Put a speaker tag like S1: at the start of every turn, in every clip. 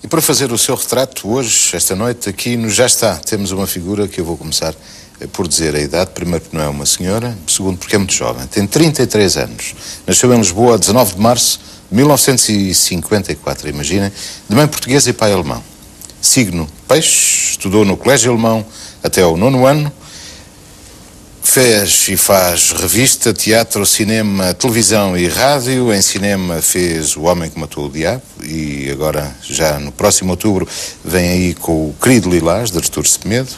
S1: para fazer o seu retrato hoje, esta noite, aqui no Já Está, temos uma figura que eu vou começar por dizer a idade. Primeiro, porque não é uma senhora. Segundo, porque é muito jovem. Tem 33 anos. Nasceu em Lisboa a 19 de março de 1954, imaginem. De mãe portuguesa e pai alemão. Signo Peixe. Estudou no Colégio Alemão até ao 9º ano. Fez e faz revista, teatro, cinema, televisão e rádio. Em cinema fez O Homem que Matou o Diabo e agora, já no próximo outubro, vem aí com O Querido Lilás, de Artur Semedo.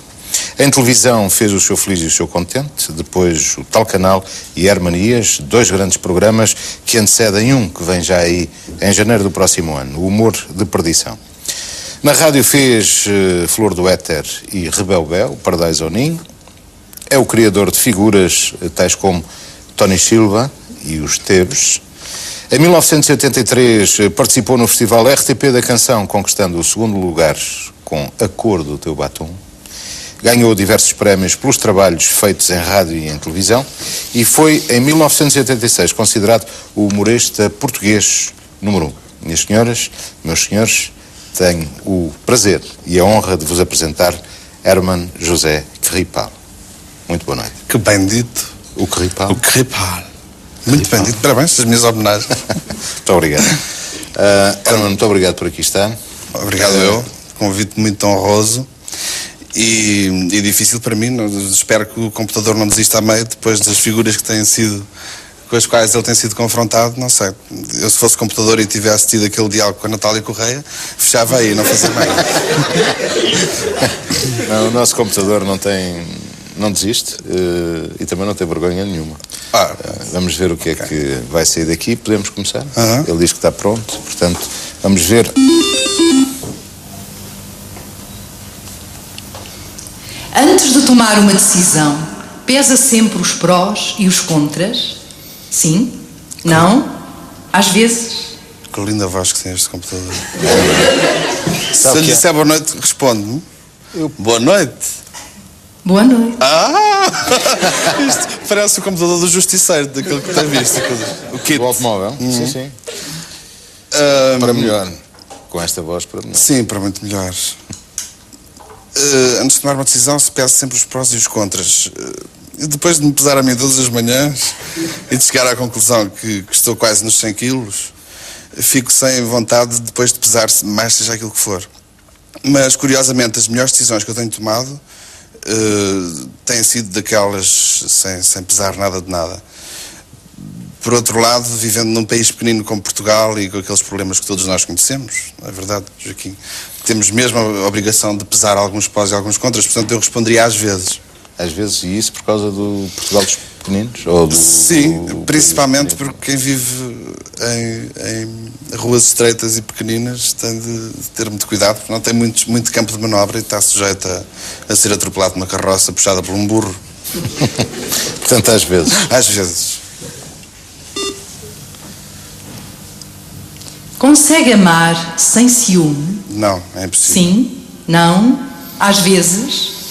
S1: Em televisão fez O Seu Feliz e o Seu Contente, depois o Tal Canal e Hermanias, 2 grandes programas que antecedem um que vem já aí em janeiro do próximo ano, O Humor de Perdição. Na rádio fez Flor do Éter e Rebelbel, Paradise ao Ninho. É o criador de figuras tais como Tony Silva e os Teves. Em 1983 participou no Festival RTP da Canção, conquistando o 2º lugar com A Cor do Teu Batom. Ganhou diversos prémios pelos trabalhos feitos em rádio e em televisão e foi, em 1986, considerado o humorista português número 1. Minhas senhoras, meus senhores, tenho o prazer e a honra de vos apresentar Herman José Querripal. Muito boa noite.
S2: Que bem dito.
S1: O Querripal.
S2: O Querripal. Muito bem dito. Parabéns, as minhas homenagens.
S1: Muito obrigado. Herman, muito obrigado por aqui estar.
S2: Obrigado eu. Convite muito honroso e difícil para mim. Espero que o computador não desista a meio depois das figuras que têm sido, com as quais ele tem sido confrontado. Não sei. Eu, se fosse computador e tivesse tido aquele diálogo com a Natália Correia, fechava aí, não fazia mais.
S1: Não, o nosso computador não desiste e também não tem vergonha nenhuma. Vamos ver o que é que vai sair daqui. Podemos começar? Ele diz que está pronto, portanto, vamos ver.
S3: Antes de tomar uma decisão, pesa sempre os prós e os contras? Sim? Não? Às vezes?
S2: Que linda voz que tem este computador. Se eu lhe disser boa noite, responde-me. Boa noite.
S3: Boa noite.
S2: Isto parece o computador do Justiceiro, daquele que tem visto. O kit.
S1: O automóvel? Sim, sim. Para melhor. Com esta voz, para melhor.
S2: Sim, para muito melhor. Antes de tomar uma decisão, se pesa sempre os prós e os contras. E depois de me pesar a mim todas as manhãs e de chegar à conclusão que estou quase nos 100 quilos, fico sem vontade depois de pesar mais, seja aquilo que for. Mas, curiosamente, as melhores decisões que eu tenho tomado têm sido daquelas sem pesar nada de nada. Por outro lado, vivendo num país pequenino como Portugal e com aqueles problemas que todos nós conhecemos, não é verdade, Joaquim? Temos mesmo a obrigação de pesar alguns prós e alguns contras, portanto eu responderia às vezes.
S1: Às vezes, e isso por causa do Portugal dos pequeninos? Ou
S2: Sim, principalmente porque quem vive em ruas estreitas e pequeninas tem de ter muito cuidado, porque não tem muito campo de manobra e está sujeito a ser atropelado por uma carroça puxada por um burro.
S1: Portanto, às vezes.
S2: Às vezes.
S3: Consegue amar sem ciúme?
S2: Não, é impossível.
S3: Sim? Não? Às vezes?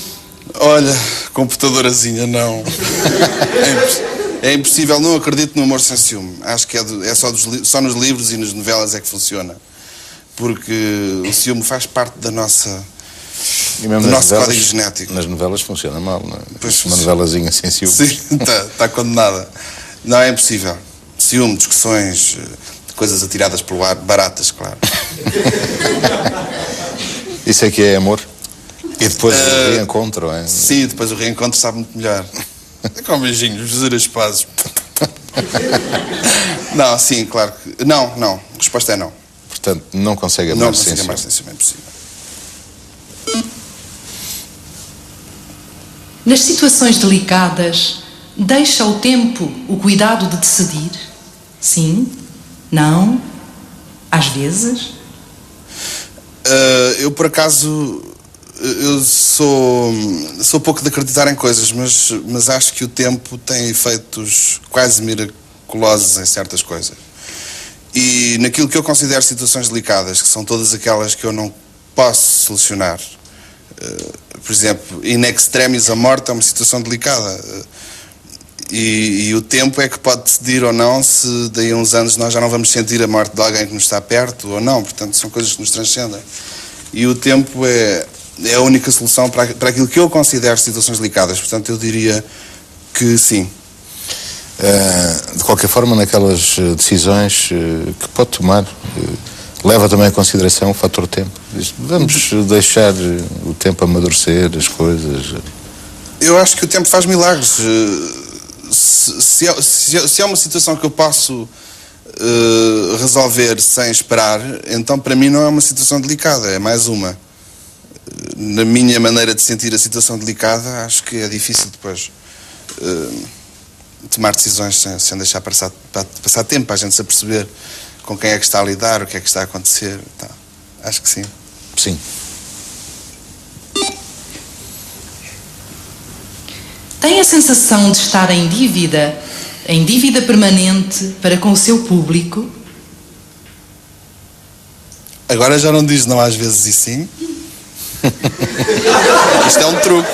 S2: Olha, computadorazinha, não. É impossível, não acredito no amor sem ciúme. Acho que é só nos livros e nas novelas é que funciona. Porque o ciúme faz parte do nosso código genético.
S1: Nas novelas funciona mal, não é?
S2: Pois,
S1: uma novelazinha sem ciúme.
S2: Sim, está condenada. Não, é impossível. Ciúme, discussões, coisas atiradas pelo ar, baratas, claro.
S1: Isso é que é amor? E depois o reencontro, é?
S2: Sim, depois o reencontro sabe muito melhor. É com beijinhos, fazer as pazes. Não, sim, claro que... Não. A resposta é não.
S1: Portanto, não consegue amar sem ciúme.
S2: Não consegue amar sem ciúme, é impossível.
S3: Nas situações delicadas, deixa ao tempo o cuidado de decidir? Sim? Não? Às vezes?
S2: Eu, por acaso... Eu sou pouco de acreditar em coisas, mas acho que o tempo tem efeitos quase miraculosos em certas coisas. E naquilo que eu considero situações delicadas, que são todas aquelas que eu não posso solucionar. Por exemplo, in extremis a morte é uma situação delicada. E o tempo é que pode decidir ou não se daí a uns anos nós já não vamos sentir a morte de alguém que nos está perto ou não. Portanto, são coisas que nos transcendem. E o tempo é a única solução para aquilo que eu considero situações delicadas. Portanto, eu diria que sim.
S1: De qualquer forma, naquelas decisões que pode tomar, leva também em consideração o fator tempo. Vamos deixar o tempo amadurecer as coisas.
S2: Eu acho que o tempo faz milagres. Se é uma situação que eu posso resolver sem esperar, então para mim não é uma situação delicada, é mais uma. Na minha maneira de sentir a situação delicada, acho que é difícil depois tomar decisões sem deixar passar tempo para a gente se aperceber com quem é que está a lidar, o que é que está a acontecer. Tá. Acho que sim.
S1: Sim.
S3: Tem a sensação de estar em dívida permanente para com o seu público?
S2: Agora já não diz não às vezes e sim. Isto é um truque.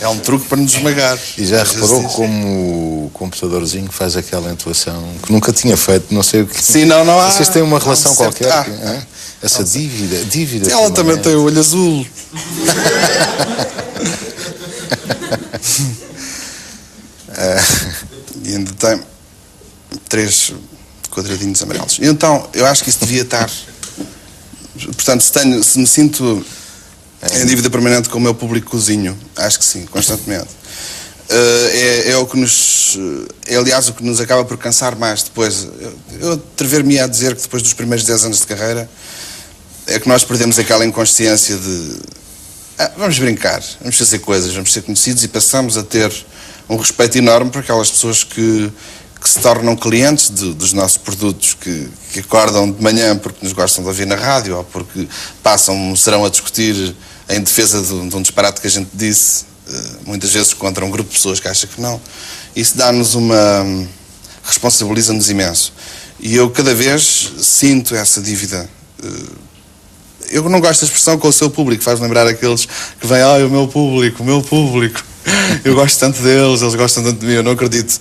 S2: É um truque para nos esmagar.
S1: E já reparou como o computadorzinho faz aquela entoação que nunca tinha feito, não sei o que.
S2: Sim, não há.
S1: Vocês têm uma relação qualquer? Essa
S2: não
S1: dívida.
S2: Ela também tem o olho azul. E ainda tem 3 quadradinhos amarelos. E então, eu acho que isso devia estar. Portanto, se me sinto em dívida permanente com o meu público cozinho, acho que sim, constantemente. É o que nos. É aliás o que nos acaba por cansar mais depois. Eu atrever-me a dizer que depois dos primeiros 10 anos de carreira é que nós perdemos aquela inconsciência de vamos brincar, vamos fazer coisas, vamos ser conhecidos e passamos a ter um respeito enorme por aquelas pessoas que se tornam clientes dos nossos produtos, que acordam de manhã porque nos gostam de ouvir na rádio ou porque serão a discutir em defesa de um disparate que a gente disse, muitas vezes contra um grupo de pessoas que acha que não. Isso dá-nos responsabiliza-nos imenso. E eu cada vez sinto essa dívida. Eu não gosto da expressão com o seu público, faz lembrar aqueles que vêm, o meu público. Eu gosto tanto deles, eles gostam tanto de mim, eu não acredito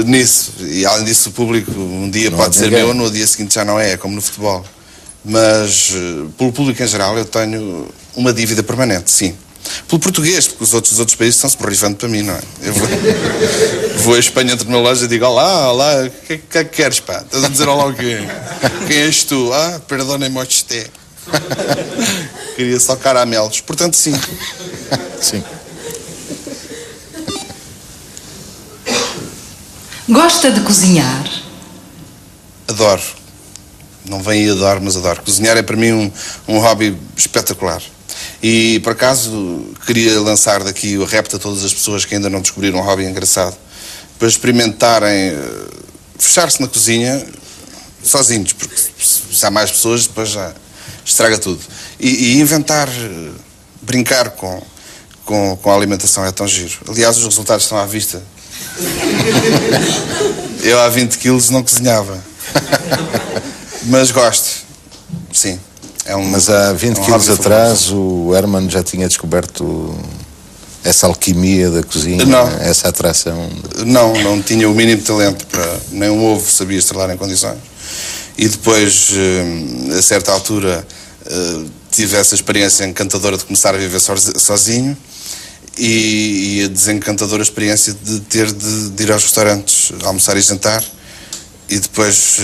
S2: nisso. E além disso, o público um dia não pode ser meu, no dia seguinte já não é como no futebol. Mas pelo público em geral eu tenho uma dívida permanente, sim. Pelo português, porque os outros países estão-se borrifando para mim, não é? Eu vou à Espanha, entro na loja e digo, olá, o que é que queres, pá? Estás a dizer olá o quê? Quem és tu? Perdona-me, usted. Queria só caramelos. Portanto, sim.
S1: Sim.
S3: Gosta de cozinhar?
S2: Adoro. Não vem aí adoro, mas adoro. Cozinhar é para mim um hobby espetacular. E, por acaso, queria lançar daqui o repto a todas as pessoas que ainda não descobriram um hobby engraçado para experimentarem fechar-se na cozinha sozinhos, porque se há mais pessoas depois já estraga tudo. E inventar, brincar com a alimentação é tão giro. Aliás, os resultados estão à vista. Eu há 20 quilos não cozinhava. Mas gosto. Sim.
S1: Mas há 20 quilos atrás o Herman já tinha descoberto essa alquimia da cozinha, essa atração?
S2: Não tinha o mínimo talento para... Nem um ovo sabia estrelar em condições. E depois, a certa altura, tive essa experiência encantadora de começar a viver sozinho e a desencantadora experiência de ter de ir aos restaurantes almoçar e jantar. E depois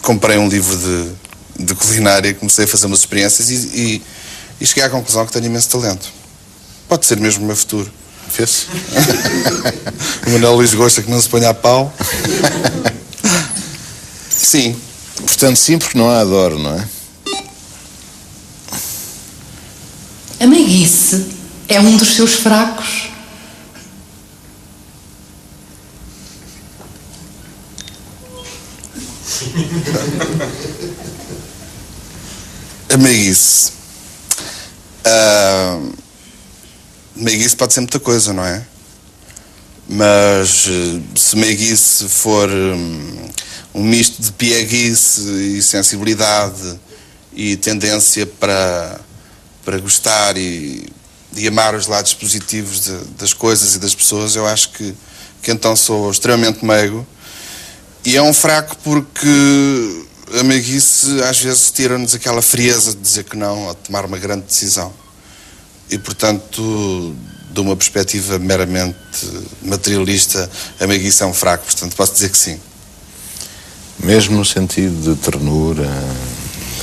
S2: comprei um livro de culinária, comecei a fazer umas experiências e cheguei à conclusão que tenho imenso talento. Pode ser mesmo o meu futuro.
S1: Fez?
S2: O Manuel Luís gosta que não se ponha a pau. Sim.
S1: Portanto, sim, porque não há adoro, não é?
S3: A meiguice é um dos seus fracos?
S2: A meiguice. Meiguice pode ser muita coisa, não é? Mas se meiguice for um misto de pieguice e sensibilidade e tendência para gostar e e amar os lados positivos das coisas e das pessoas, eu acho que então sou extremamente meigo. E é um fraco porque a meiguice às vezes tira-nos aquela frieza de dizer que não, ou de tomar uma grande decisão. E, portanto, de uma perspectiva meramente materialista, a meiguice é um fraco, portanto posso dizer que sim.
S1: Mesmo no sentido de ternura,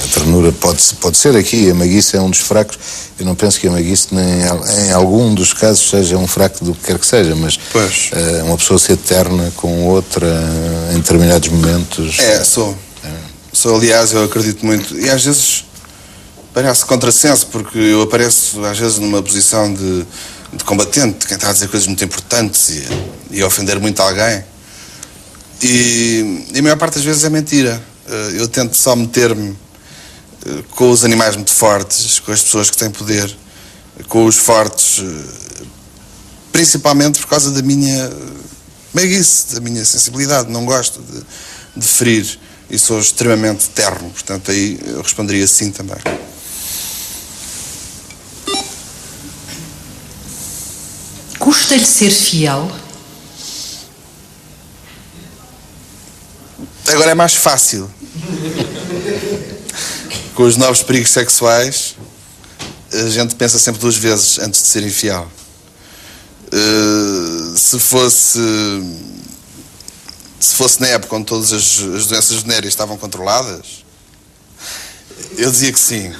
S1: a ternura pode ser aqui, a meiguice é um dos fracos. Eu não penso que a meiguice, em algum dos casos, seja um fraco do que quer que seja, mas uma pessoa ser terna com outra em determinados momentos...
S2: Sou, aliás, eu acredito muito, e às vezes parece contrassenso, porque eu apareço às vezes numa posição de combatente, de quem está a dizer coisas muito importantes e a ofender muito alguém, e a maior parte das vezes é mentira. Eu tento só meter-me com os animais muito fortes, com as pessoas que têm poder, com os fortes, principalmente por causa da minha meiguice, da minha sensibilidade. Não gosto de ferir e sou extremamente terno, portanto aí eu responderia sim também.
S3: Custa-lhe ser fiel?
S2: Agora é mais fácil. Com os novos perigos sexuais, a gente pensa sempre 2 vezes antes de ser infiel. Se fosse na época onde todas as doenças venéreas estavam controladas, eu dizia que sim.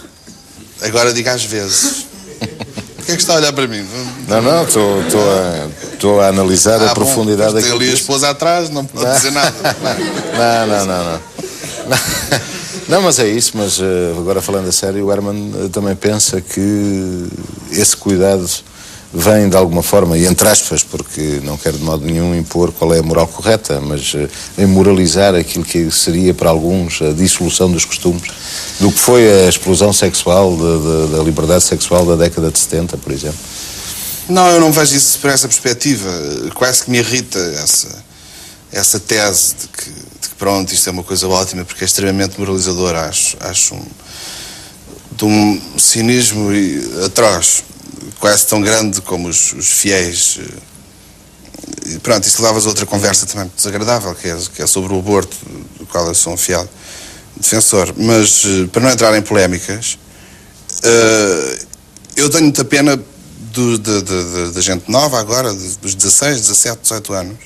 S2: Agora digo às vezes. Por que é que está a olhar para mim?
S1: Não, estou a analisar a profundidade
S2: daquilo. Tem ali a esposa atrás, não pode dizer nada.
S1: Não, mas é isso, mas agora falando a sério, o Herman também pensa que esse cuidado vem de alguma forma, e entre aspas, porque não quero de modo nenhum impor qual é a moral correta, mas em moralizar aquilo que seria para alguns a dissolução dos costumes, do que foi a explosão sexual, da liberdade sexual da década de 70, por exemplo.
S2: Não, eu não vejo isso por essa perspectiva. Quase que me irrita essa tese de que pronto, isto é uma coisa ótima, porque é extremamente moralizador, acho de um cinismo atroz, quase tão grande como os fiéis. E pronto, isso leva-nos a outra conversa também desagradável, que é sobre o aborto, do qual eu sou um fiel defensor. Mas, para não entrar em polémicas, eu tenho muita pena da gente nova agora, dos 16, 17, 18 anos,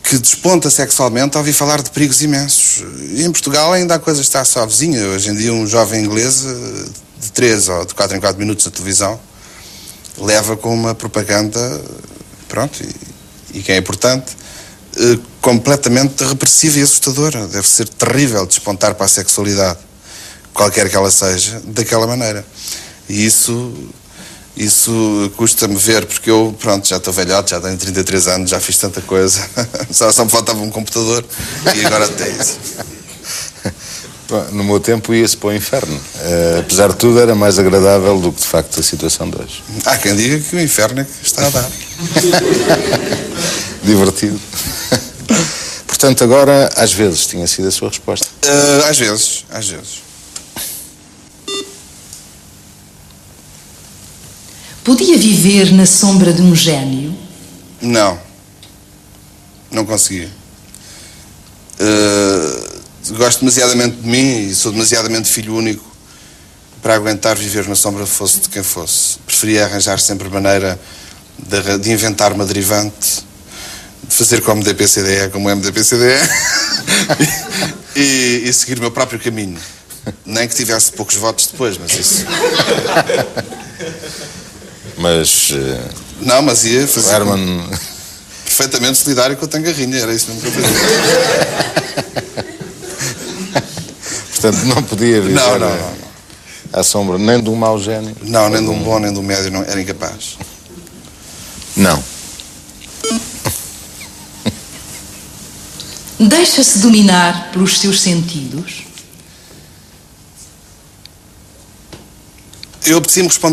S2: que desponta sexualmente ao ouvir falar de perigos imensos. E em Portugal ainda a coisa está suavezinha. Hoje em dia um jovem inglês de 3 ou de 4 em 4 minutos na televisão leva com uma propaganda, pronto, e que é importante, completamente repressiva e assustadora. Deve ser terrível despontar para a sexualidade, qualquer que ela seja, daquela maneira. E isso custa-me ver, porque eu, pronto, já estou velhote, já tenho 33 anos, já fiz tanta coisa, só me faltava um computador e agora tem isso.
S1: No meu tempo ia-se para o inferno. Apesar de tudo, era mais agradável do que, de facto, a situação de hoje.
S2: Há quem diga que o inferno é que está a dar.
S1: Divertido. Portanto, agora, às vezes, tinha sido a sua resposta.
S2: Às vezes.
S3: Podia viver na sombra de um gênio?
S2: Não consegui. Gosto demasiadamente de mim e sou demasiadamente filho único para aguentar viver na sombra, fosse de quem fosse. Preferia arranjar sempre maneira de inventar uma derivante, de fazer como DPCDE, como MDPCDE e seguir o meu próprio caminho. Nem que tivesse poucos votos depois, mas isso... Mas ia fazer
S1: Herman...
S2: perfeitamente solidário com o Tangarrinha, era isso mesmo que eu fazia.
S1: Portanto, não podia viver à sombra nem de um mau gênio.
S2: Não, nem de um bom, nem de um médio, não, era incapaz.
S1: Não.
S3: Deixa-se dominar pelos seus sentidos?
S2: Eu apetecia-me responder